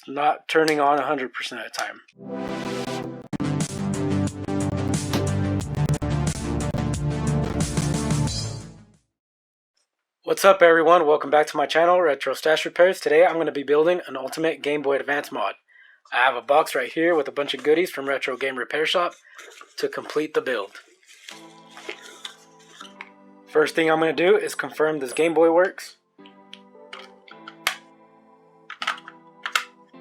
It's not turning on 100% of the time. What's up everyone, welcome back to my channel, Retro Stash Repairs. Today I'm going to be building an ultimate Game Boy Advance mod. I have a box right here with a bunch of goodies from Retro Game Repair Shop to complete the build. First thing I'm going to do is confirm this Game Boy works.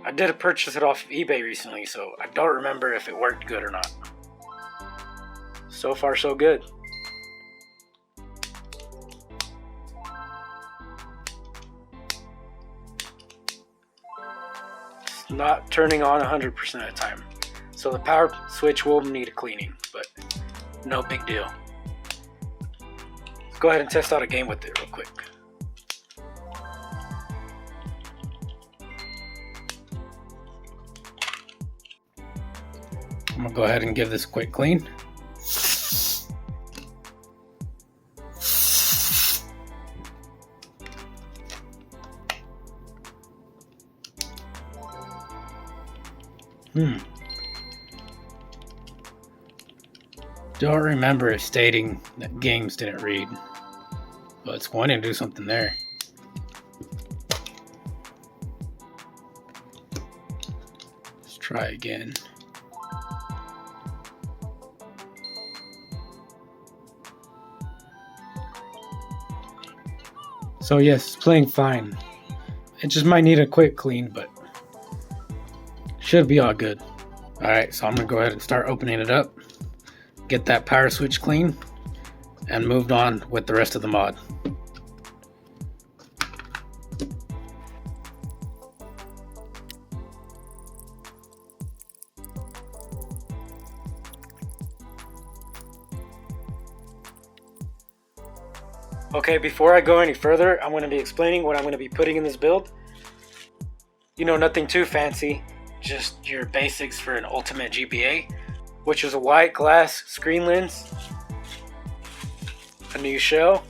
I did purchase it off of eBay recently, so I don't remember if it worked good or not. So far so good. It's not turning on 100% of the time. So the power switch will need a cleaning, but no big deal. Let's go ahead and test out a game with it real quick. I'm gonna go ahead and give this a quick clean. Don't remember it stating that games didn't read, but it's going to do something there. Let's try again. So yes, it's playing fine. It just might need a quick clean, but should be all good. Alright, so I'm going to go ahead and start opening it up, get that power switch clean, and moved on with the rest of the mod. Okay, before I go any further, I'm going to be explaining what I'm going to be putting in this build. You know, nothing too fancy, just your basics for an ultimate GBA, which is a white glass screen lens, a new shell,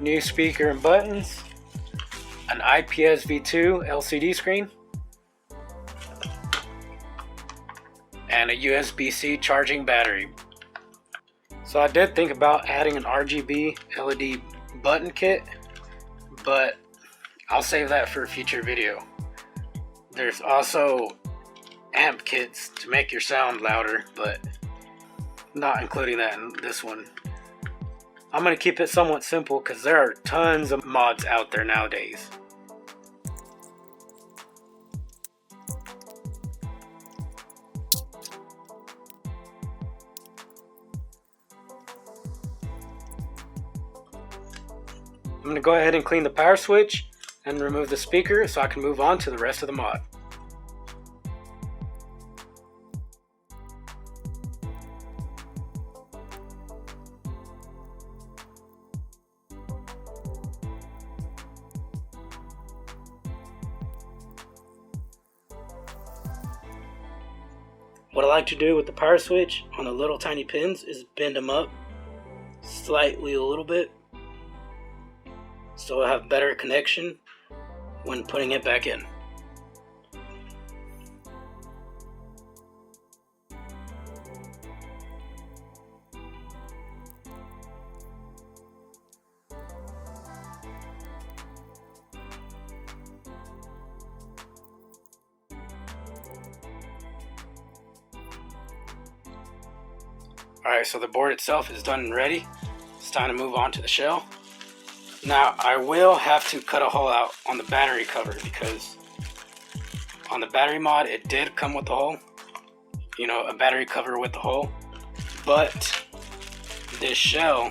new speaker and buttons, an IPS V2 Lcd screen, and a USB-C charging battery. So I did think about adding an RGB LED button kit, but I'll save that for a future video. There's also amp kits to make your sound louder, but not including that in this one. I'm going to keep it somewhat simple because there are tons of mods out there nowadays. I'm going to go ahead and clean the power switch and remove the speaker so I can move on to the rest of the mod. What I like to do with the power switch on the little tiny pins is bend them up slightly a little bit, so I have better connection when putting it back in. Alright, so the board itself is done and ready. It's time to move on to the shell. Now, I will have to cut a hole out on the battery cover because on the battery mod, it did come with the hole. You know, a battery cover with the hole. But this shell,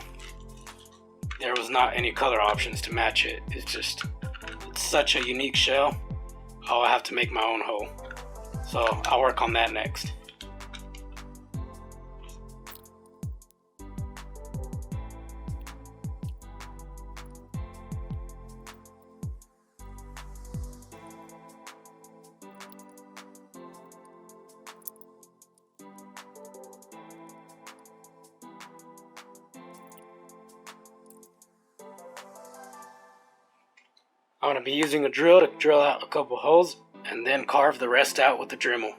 there was not any color options to match it. It's such a unique shell. I'll have to make my own hole. So I'll work on that next. I'm going to be using a drill to drill out a couple holes and then carve the rest out with the Dremel.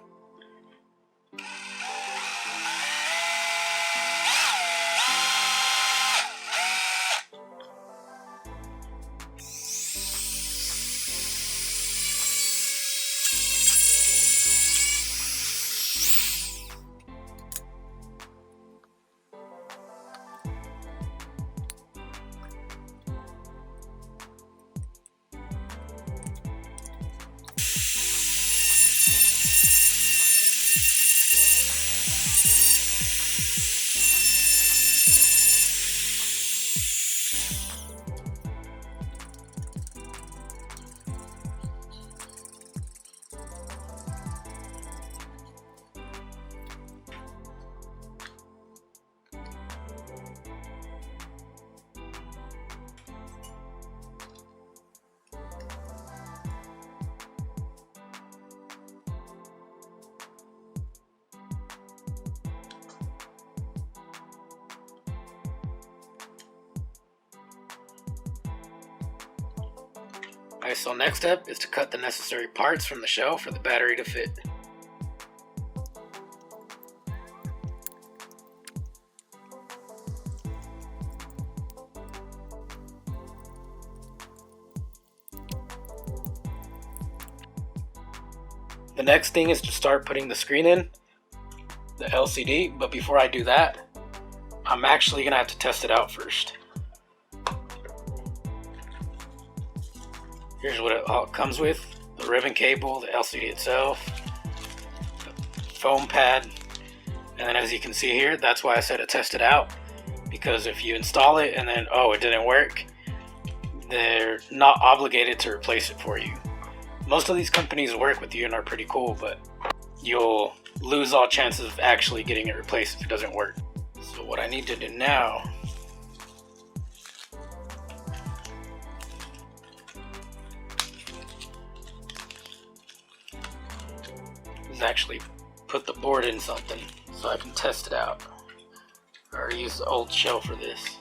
Alright, so next step is to cut the necessary parts from the shell for the battery to fit. The next thing is to start putting the screen in, the LCD, but before I do that, I'm actually going to have to test it out first. Here's what it all comes with: the ribbon cable, the LCD itself, the foam pad, and then as you can see here, that's why I said to test it out, because if you install it and then, oh, it didn't work, they're not obligated to replace it for you. Most of these companies work with you and are pretty cool, but you'll lose all chances of actually getting it replaced if it doesn't work. So what I need to do now is actually put the board in something so I can test it out. I already used the old shell for this.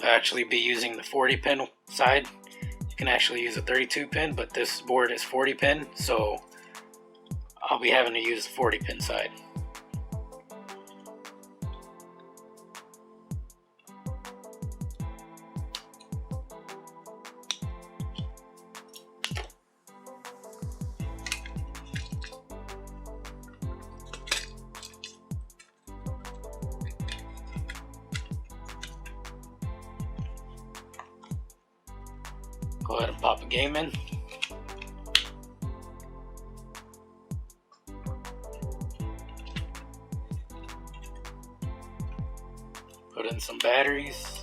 I'll actually be using the 40 pin side. You can actually use a 32 pin, but this board is 40 pin, so I'll be having to use the 40 pin side. Go ahead and pop a game in. Put in some batteries.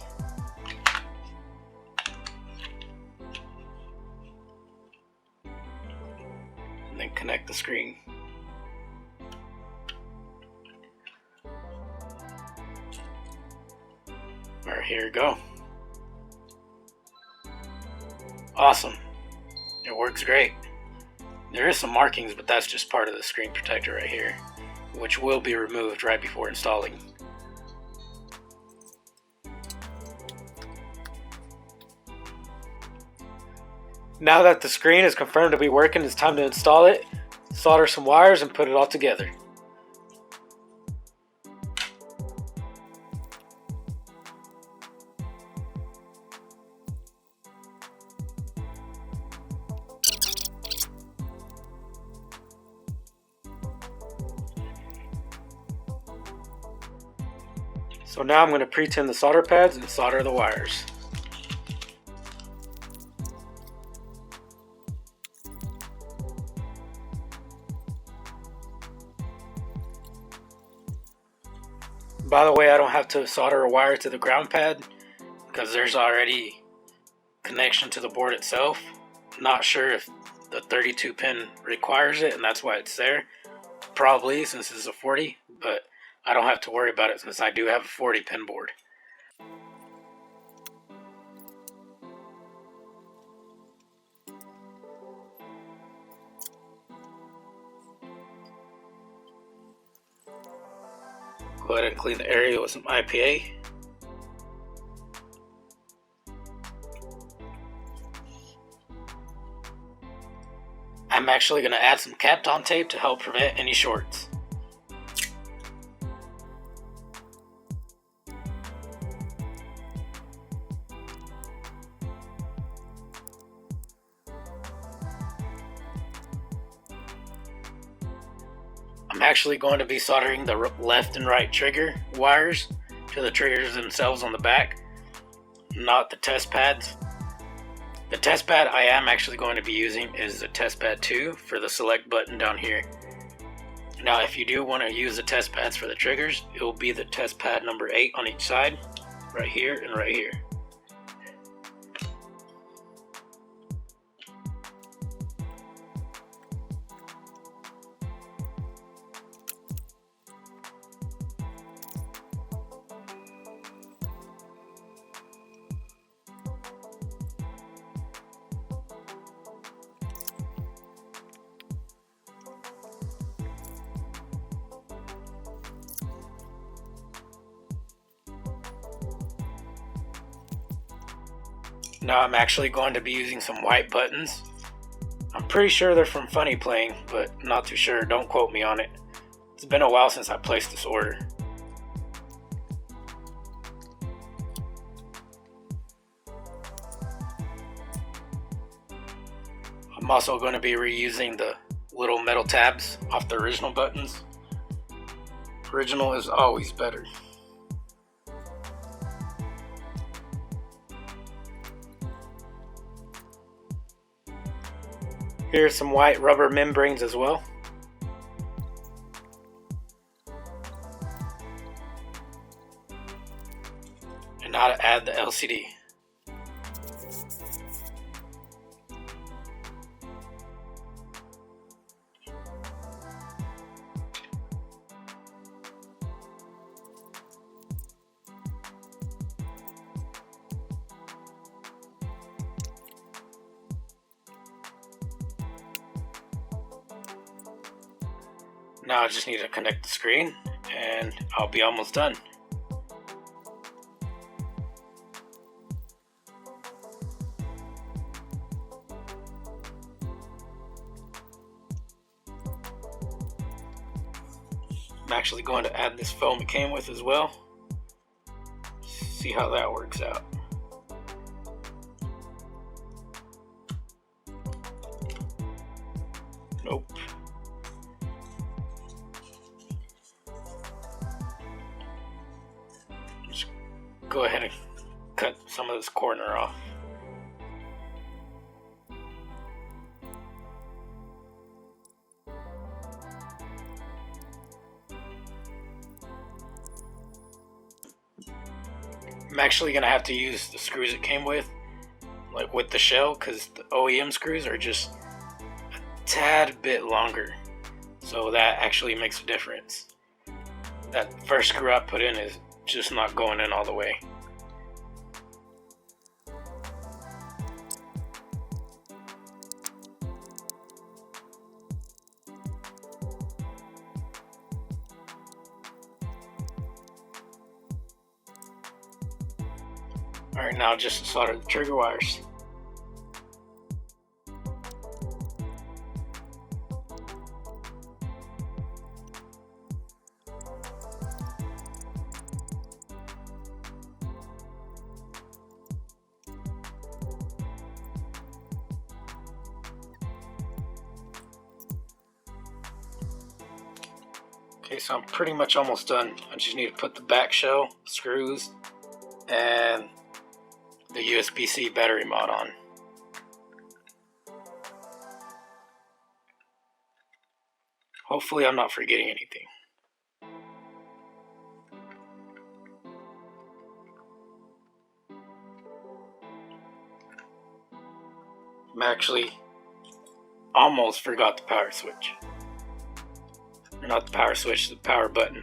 And then connect the screen. Alright, here we go. Awesome. It works great. There is some markings, but that's just part of the screen protector right here, which will be removed right before installing. Now that the screen is confirmed to be working, it's time to install it, solder some wires, and put it all together. So now I'm going to pre-tin the solder pads and solder the wires. By the way, I don't have to solder a wire to the ground pad because there's already connection to the board itself. Not sure if the 32 pin requires it and that's why it's there. Probably, since it's a 40, but I don't have to worry about it since I do have a 40 pin board. Go ahead and clean the area with some IPA. I'm actually going to add some Kapton tape to help prevent any shorts. I'm actually going to be soldering the left and right trigger wires to the triggers themselves on the back, not the test pads. The test pad I am actually going to be using is the test pad 2 for the select button down here. Now if you do want to use the test pads for the triggers, it will be the test pad number 8 on each side, right here and right here. Now I'm actually going to be using some white buttons. I'm pretty sure they're from Funny Playing, but not too sure, don't quote me on it. It's been a while since I placed this order. I'm also going to be reusing the little metal tabs off the original buttons. Original is always better. Here's some white rubber membranes as well. And now to add the LCD. Now I just need to connect the screen and I'll be almost done. I'm actually going to add this foam it came with as well. See how that works out. Nope. Just go ahead and cut some of this corner off. I'm actually going to have to use the screws it came with, like with the shell, because the OEM screws are just a tad bit longer. So that actually makes a difference. That first screw I put in is just not going in all the way. Alright, now just solder the trigger wires. Okay, so I'm pretty much almost done. I just need to put the back shell, screws, and the USB-C battery mod on. Hopefully I'm not forgetting anything. I'm actually almost forgot the power switch. Or not the power switch, the power button.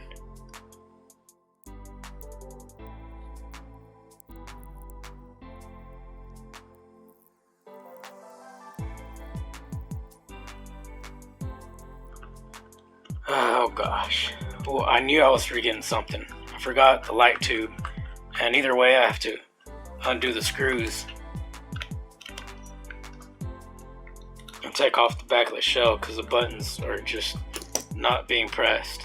Oh gosh. Well, I knew I was forgetting something. I forgot the light tube. And either way I have to undo the screws and take off the back of the shell because the buttons are just not being pressed.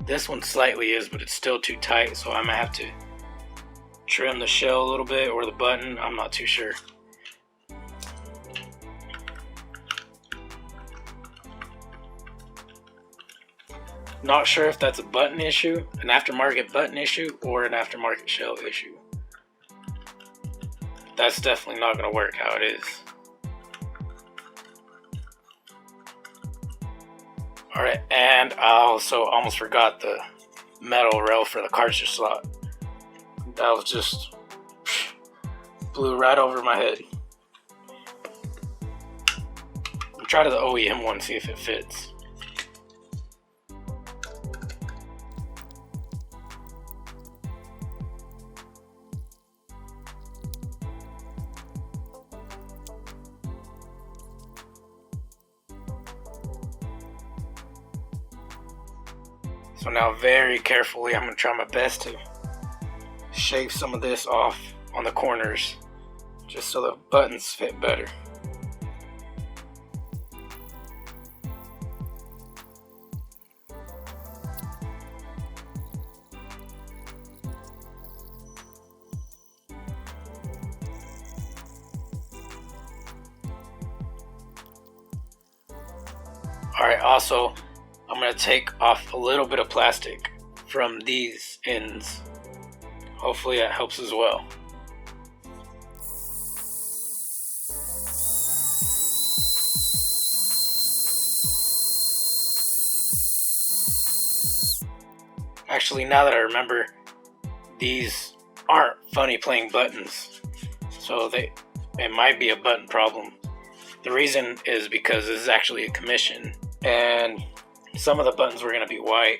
This one slightly is, but it's still too tight, so I might have to trim the shell a little bit, or the button, I'm not too sure. Not sure if that's a button issue, an aftermarket button issue, or an aftermarket shell issue. That's definitely not going to work how it is. Alright, and I also almost forgot the metal rail for the cartridge slot. That was just blew right over my head. I'll try to the OEM one, see if it fits. So now very carefully, I'm going to try my best to shave some of this off on the corners just so the buttons fit better. Alright, also I'm going to take off a little bit of plastic from these ends. Hopefully that helps as well. Actually, now that I remember, these aren't funny playing buttons, so it might be a button problem. The reason is because this is actually a commission, and some of the buttons were going to be white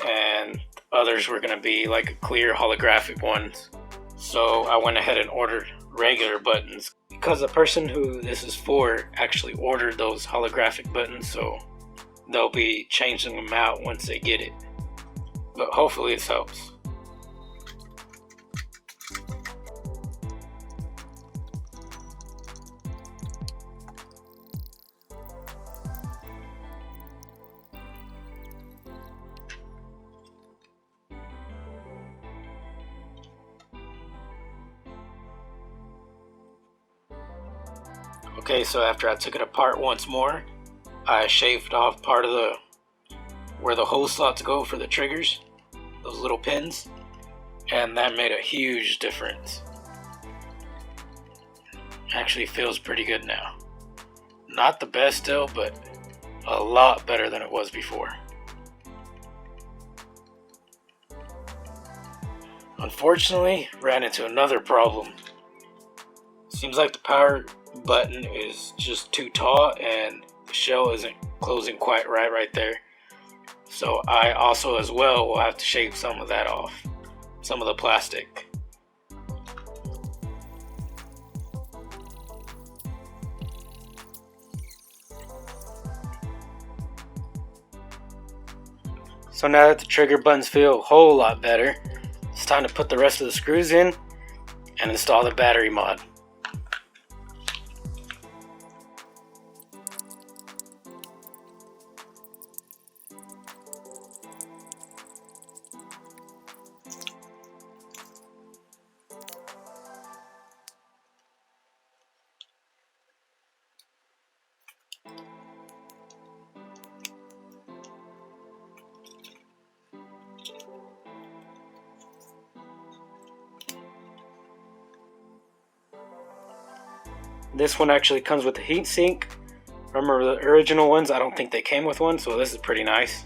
and others were going to be like a clear holographic ones. So I went ahead and ordered regular buttons because the person who this is for actually ordered those holographic buttons, so they'll be changing them out once they get it. But hopefully this helps. Okay, so after I took it apart once more, I shaved off part of where the hole slots go for the triggers, those little pins, and that made a huge difference. Actually feels pretty good now. Not the best still, but a lot better than it was before. Unfortunately, ran into another problem. Seems like the power button is just too tall and the shell isn't closing quite right there. So I also as well will have to shave some of that off, some of the plastic. So now that the trigger buttons feel a whole lot better, it's time to put the rest of the screws in and install the battery mod. This one actually comes with a heat sink. Remember the original ones, I don't think they came with one, so this is pretty nice.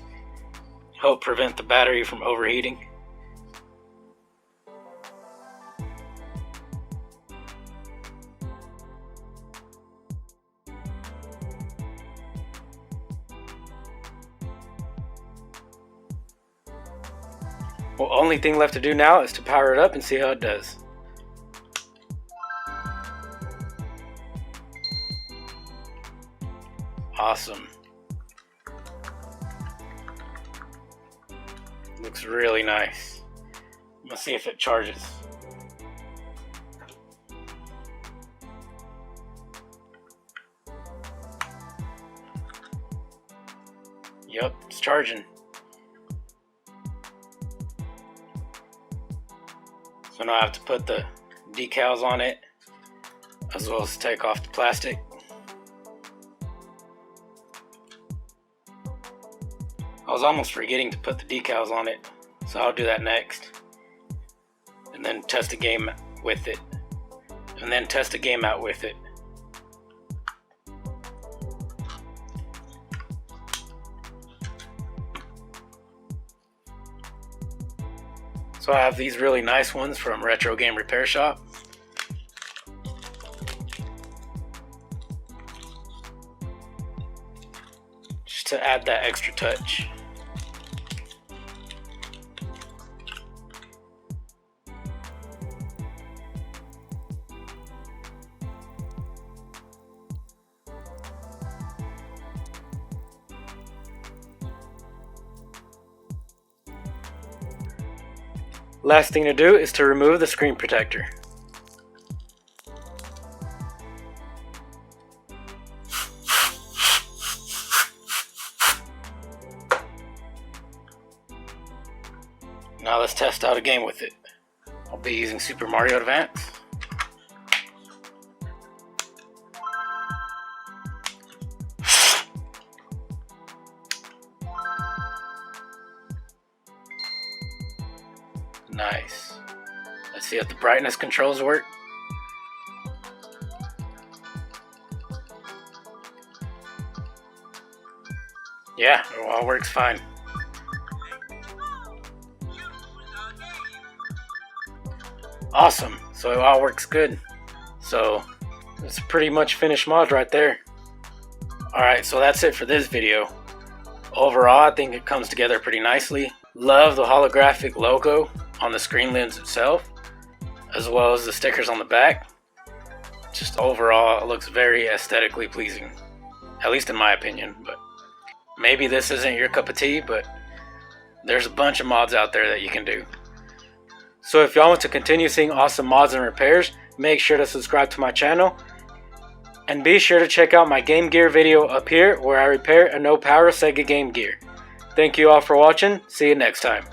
Help prevent the battery from overheating. Well, only thing left to do now is to power it up and see how it does. Awesome. Looks really nice. Let's see if it charges. Yep, it's charging. So now I have to put the decals on it, as well as take off the plastic. I was almost forgetting to put the decals on it, so I'll do that next. And then test a game with it. And then test a game out with it. So I have these really nice ones from Retro Game Repair Shop. Just to add that extra touch. Last thing to do is to remove the screen protector. Now let's test out a game with it. I'll be using Super Mario Advance. Nice. Let's see if the brightness controls work. Yeah, it all works fine. Awesome. So it all works good. So it's a pretty much finished mod right there. Alright, so that's it for this video. Overall, I think it comes together pretty nicely. Love the holographic logo on the screen lens itself, as well as the stickers on the back. Just overall, it looks very aesthetically pleasing, at least in my opinion. But maybe this isn't your cup of tea, but there's a bunch of mods out there that you can do. So if y'all want to continue seeing awesome mods and repairs, make sure to subscribe to my channel, and be sure to check out my Game Gear video up here where I repair a no power Sega Game Gear. Thank you all for watching. See you next time.